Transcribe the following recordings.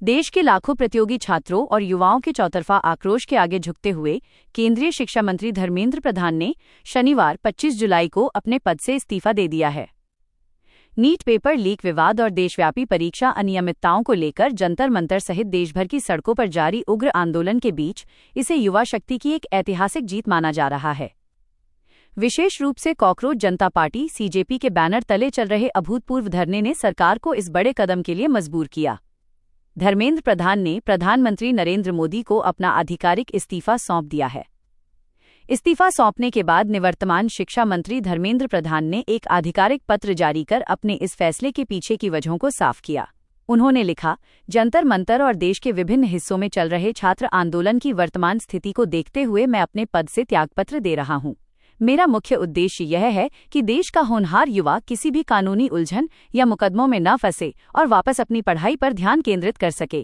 देश के लाखों प्रतियोगी छात्रों और युवाओं के चौतरफा आक्रोश के आगे झुकते हुए केंद्रीय शिक्षा मंत्री धर्मेंद्र प्रधान ने शनिवार 25 जुलाई को अपने पद से इस्तीफा दे दिया है। नीट पेपर लीक विवाद और देशव्यापी परीक्षा अनियमितताओं को लेकर जंतर मंतर सहित देशभर की सड़कों पर जारी उग्र आंदोलन के बीच इसे युवा शक्ति की एक ऐतिहासिक जीत माना जा रहा है। विशेष रूप से कॉकरोच जनता पार्टी सीजेपी के बैनर तले चल रहे अभूतपूर्व धरने ने सरकार को इस बड़े कदम के लिए मजबूर किया। धर्मेंद्र प्रधान ने प्रधानमंत्री नरेंद्र मोदी को अपना आधिकारिक इस्तीफा सौंप दिया है। इस्तीफा सौंपने के बाद निवर्तमान शिक्षा मंत्री धर्मेंद्र प्रधान ने एक आधिकारिक पत्र जारी कर अपने इस फैसले के पीछे की वजहों को साफ किया। उन्होंने लिखा, जंतर मंतर और देश के विभिन्न हिस्सों में चल रहे छात्र आंदोलन की वर्तमान स्थिति को देखते हुए मैं अपने पद से त्यागपत्र दे रहा हूं। मेरा मुख्य उद्देश्य यह है कि देश का होनहार युवा किसी भी कानूनी उलझन या मुकदमों में न फंसे और वापस अपनी पढ़ाई पर ध्यान केंद्रित कर सके।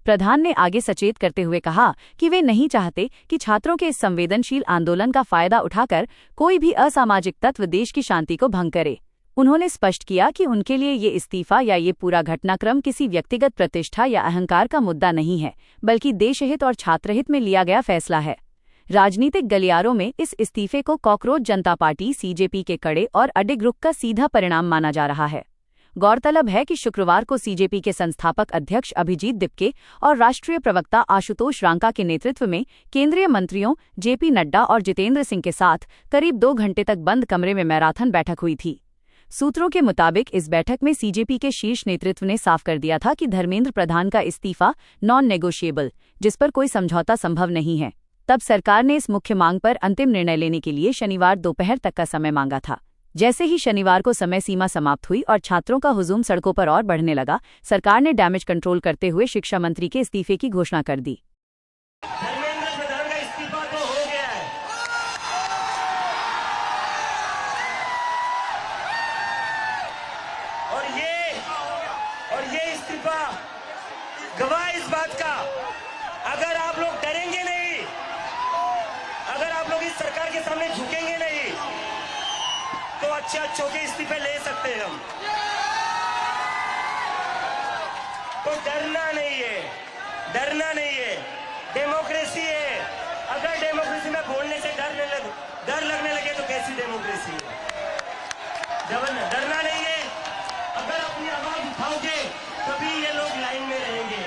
प्रधान ने आगे सचेत करते हुए कहा कि वे नहीं चाहते कि छात्रों के इस संवेदनशील आंदोलन का फायदा उठाकर कोई भी असामाजिक तत्व देश की शांति को भंग करे। उन्होंने स्पष्ट किया कि उनके लिए ये इस्तीफा या ये पूरा घटनाक्रम किसी व्यक्तिगत प्रतिष्ठा या अहंकार का मुद्दा नहीं है, बल्कि देशहित और छात्रहित में लिया गया फैसला है। राजनीतिक गलियारों में इस इस्तीफे को कॉकरोच जनता पार्टी सीजेपी के कड़े और अडिग रुख का सीधा परिणाम माना जा रहा है। गौरतलब है कि शुक्रवार को सीजेपी के संस्थापक अध्यक्ष अभिजीत दिपके और राष्ट्रीय प्रवक्ता आशुतोष रांका के नेतृत्व में केंद्रीय मंत्रियों जेपी नड्डा और जितेंद्र सिंह के साथ करीब 2 घंटे तक बंद कमरे में मैराथन बैठक हुई थी। सूत्रों के मुताबिक इस बैठक में सीजेपी के शीर्ष नेतृत्व ने साफ कर दिया था कि धर्मेंद्र प्रधान का इस्तीफा नॉन नेगोशिएबल, जिस पर कोई समझौता संभव नहीं है। तब सरकार ने इस मुख्य मांग पर अंतिम निर्णय लेने के लिए शनिवार दोपहर तक का समय मांगा था। जैसे ही शनिवार को समय सीमा समाप्त हुई और छात्रों का हुजूम सड़कों पर और बढ़ने लगा, सरकार ने डैमेज कंट्रोल करते हुए शिक्षा मंत्री के इस्तीफे की घोषणा कर दी। धर्मेंद्र प्रधान का इस्तीफा तो हो गया है और ये इस्तीफा गवाह इस बात का, अगर आप लोग डरेंगे नहीं, अगर आप लोग इस सरकार के सामने झुकेंगे नहीं, तो अच्छे के इस्तीफे ले सकते हैं हम। तो डरना नहीं है, डरना नहीं है। डेमोक्रेसी है। अगर डेमोक्रेसी में बोलने से डर लगने लगे तो कैसी डेमोक्रेसी है? डरना नहीं है। अगर अपनी आवाज उठाओगे तभी ये लोग लाइन में रहेंगे।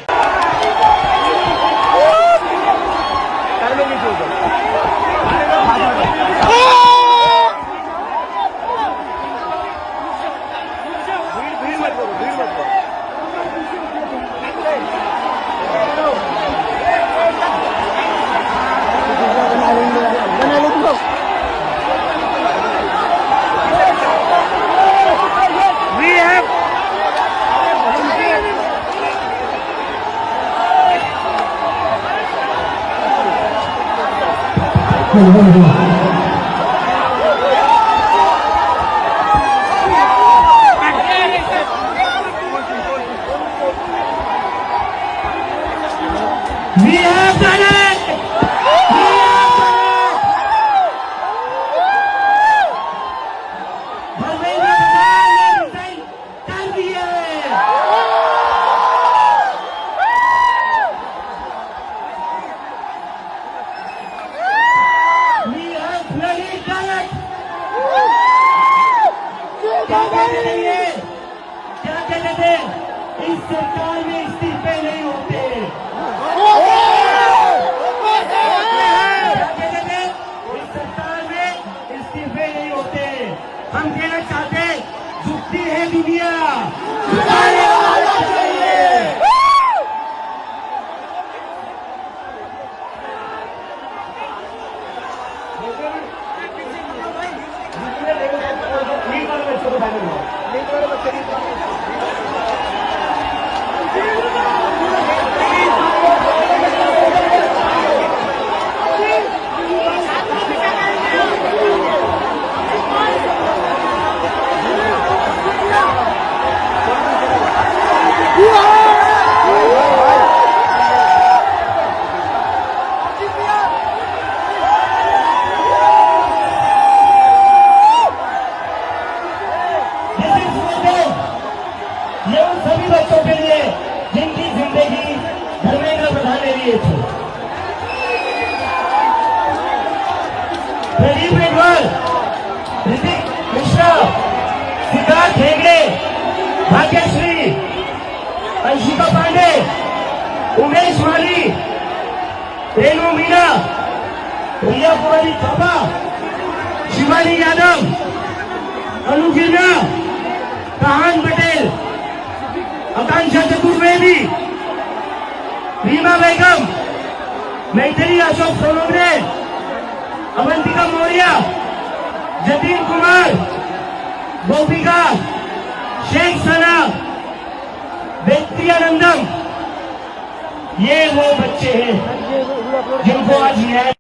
We have done it! Dharmendra Pradhan ने रिजाइन कर दिया। We have bloody done it! क्या कहते थे? इस सरकार में इस्तीफे नहीं होते। किए थे। प्रदीप रेडवाल, ऋतिक मिश्रा, सिद्धार्थ हेगड़े, भाग्यश्री, अंशिका पांडे, उमेश माली, रेणु मीना, रिया कुमारी थापा, शिवानी यादव, अनु गिरना, कहान पटेल, आकांक्षा चतुर्वेदी, रीमा बेगम, मैथिली अशोक सोनोग्रे, अवंतिका मौर्य, जतीन कुमार, गोपिका, शेख सना, व्यक्तियानंदम, ये वो बच्चे हैं जिनको आज न्याय